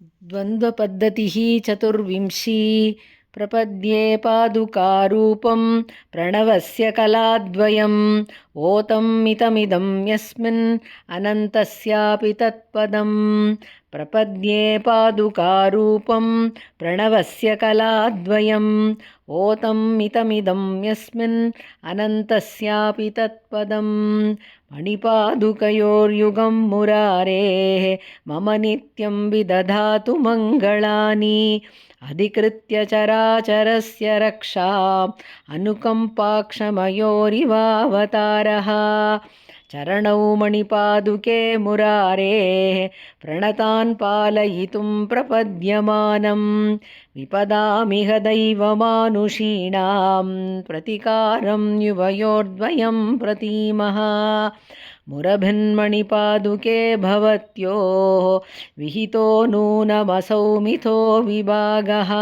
द्वन्द्वपद्धतिः चतुर्विंशी प्रपद्ये पादुकारूपं प्रणवस्य कलाद्वयम् ओतं मितमिदं यस्मिन् अनन्तस्यापि तत्पदम् प्रपद्ये पादुकारूपं प्रणवस्य कलाद्वयम् ओतं मितमिदं यस्मिन् अनन्तस्यापि तत्पदम् मणिपादुकयोर्युगं मुरारेः मम नित्यं विदधातु मङ्गलानि अधिकृत्य चराचरस्य रक्षा अनुकम्पाक्षमयोरिवावतारः चरणौ मणिपादुके मुरारेः प्रणतान् पालयितुं प्रपद्यमानं विपदामिह दैवमानुषीणां प्रतिकारं युवयोर्द्वयं प्रतीमः मुरभिन्मणिपादुके भवत्योः विहितो नूनमसौ मिथो विभागः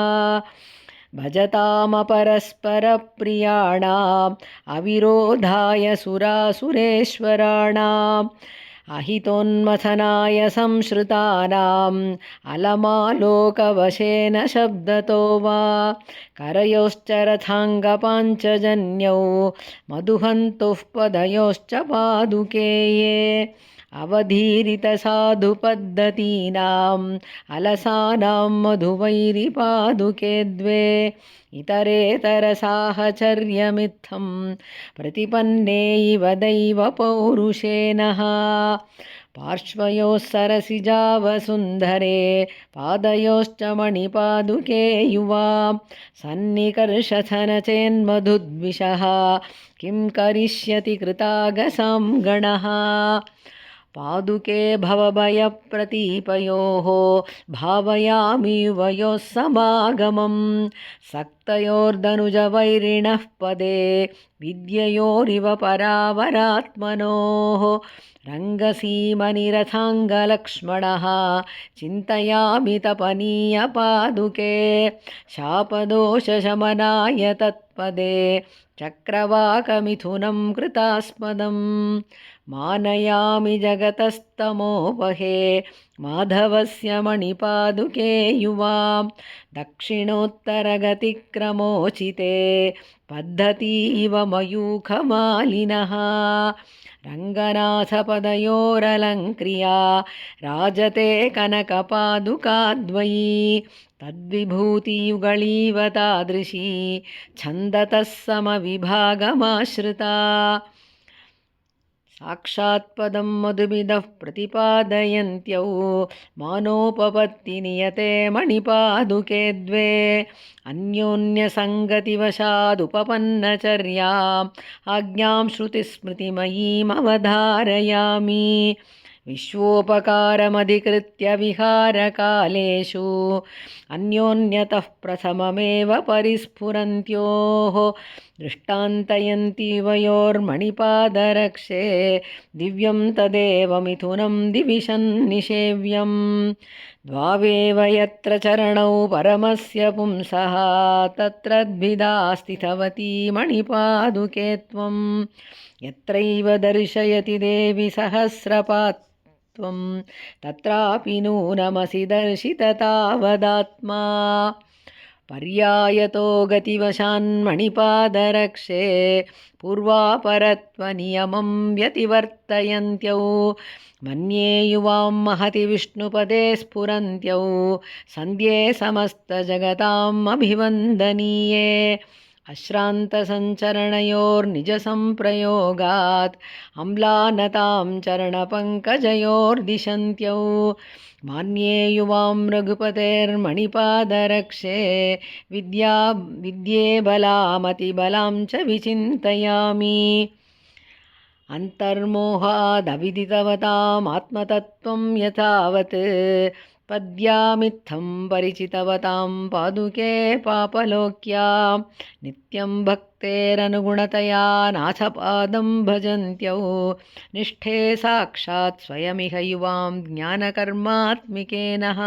भजतामपरस्परप्रियाणाम् अविरोधाय सुरासुरेश्वराणाम् अहितोन्मथनाय संश्रितानाम् अलमालोकवशेन शब्दतो वा करयोश्च रथाङ्गपाञ्चजन्यौ मधुहन्तुः पदयोश्च पादुके ये अवधीरितसाधुपद्धतीनाम् अलसानां मधुवैरिपादुके द्वे इतरेतरसाहचर्यमित्थं प्रतिपन्ने इव दैवपौरुषेणः पार्श्वयोः सरसिजावसुन्धरे पादयोश्च मणिपादुके युवा सन्निकर्षथनचेन्मधुद्विषः किं करिष्यति कृतागसां गणः पादुके भवभयप्रतीपयोः भावयामि युवयोः समागमं सक्तयोर्दनुजवैरिणः पदे विद्ययोरिव परावरात्मनोः रङ्गसीमनिरथाङ्गलक्ष्मणः चिन्तयामि तपनीयपादुके शापदोषशमनाय तत्पदे चक्रवाकमिथुनं कृतास्पदम् मानयामि जगतस्तमोपहे माधवस्य मणिपादुके युवा दक्षिणोत्तरगतिक्रमोचिते पद्धतीव मयूखमालिनः रङ्गनाथपदयोरलङ्क्रिया राजते कनकपादुकाद्वयी तद्विभूतियुगळीव तादृशी छन्दतः समविभागमाश्रिता साक्षात्पदं मधुमिदः प्रतिपादयन्त्यौ मानोपपत्तिनियते मणिपादुके द्वे अन्योन्यसङ्गतिवशादुपपन्नचर्याम् आज्ञां श्रुतिस्मृतिमयीमवधारयामि विश्वोपकारमधिकृत्य विहारकालेषु अन्योन्यतः प्रथममेव परिस्फुरन्त्योः दृष्टान्तयन्तीवयोर्मणिपादरक्षे दिव्यं तदेव मिथुनं दिविशन्निषेव्यं द्वावेव यत्र चरणौ परमस्य पुंसः तत्रद्भिदा स्थितवती मणिपादुके त्वं यत्रैव दर्शयति देवि सहस्रपात् तत्रापि नूनमसि दर्शिततावदात्मा पर्यायतो गतिवशान्मणिपादरक्षे पूर्वापरत्वनियमं व्यतिवर्तयन्त्यौ मन्ये युवां महति विष्णुपदे स्फुरन्त्यौ सन्ध्ये समस्तजगताम् अभिवन्दनीये अश्रान्तसञ्चरणयोर्निजसंप्रयोगात् अम्लानतां चरणपङ्कजयोर्दिशन्त्यौ मान्ये युवां रघुपतेर्मणिपादरक्षे विद्ये बलामतिबलां च विचिन्तयामि अन्तर्मोहादविदितवतामात्मतत्त्वं यथावत् पद्यामित्थं परिचितवतां पादुके पापलोक्या नित्यं भक्तेरनुगुणतया नाथपादं भजन्त्यौ निष्ठे साक्षात् स्वयमिह युवां ज्ञानकर्मात्मिकेनः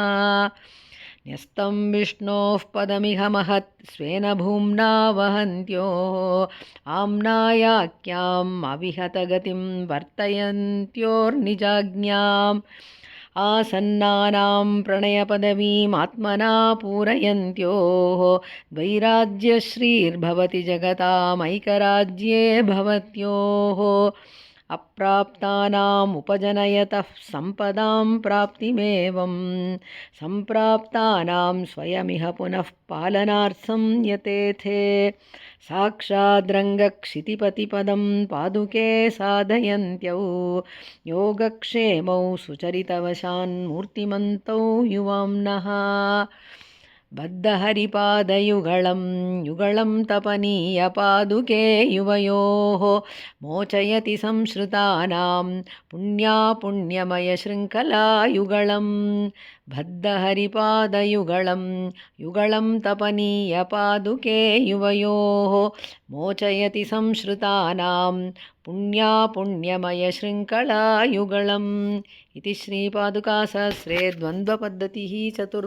न्यस्तं विष्णोः पदमिह महत् स्वेन भूम्ना वहन्त्यो आम्नायाख्याम् अविहतगतिं वर्तयन्त्योर्निजाज्ञाम् आसन्नानां प्रणयपदवीमात्मना पूरयन्त्योः द्वैराज्यश्रीर्भवति जगतामैकराज्ये भवत्योः अप्राप्तानाम् उपजनयतः सम्पदां प्राप्तिमेवं सम्प्राप्तानां स्वयमिह पुनः पालनार्थं यतेथे साक्षाद्रङ्गक्षितिपतिपदं पादुके साधयन्त्यौ योगक्षेमौ सुचरितवशान्मूर्तिमन्तौ युवाम्नः बद्धहरिपादयुगलं युगलं तपनीयपादुके युवयोः मोचयति संश्रितानां पुण्यमयशृङ्खलायुगलं बद्धहरिपादयुगलं युगलं तपनीयपादुके युवयोः मोचयति संश्रितानां पुण्यमयशृङ्खलायुगलम् इति श्रीपादुकासहस्रे द्वन्द्वपद्धतिः 24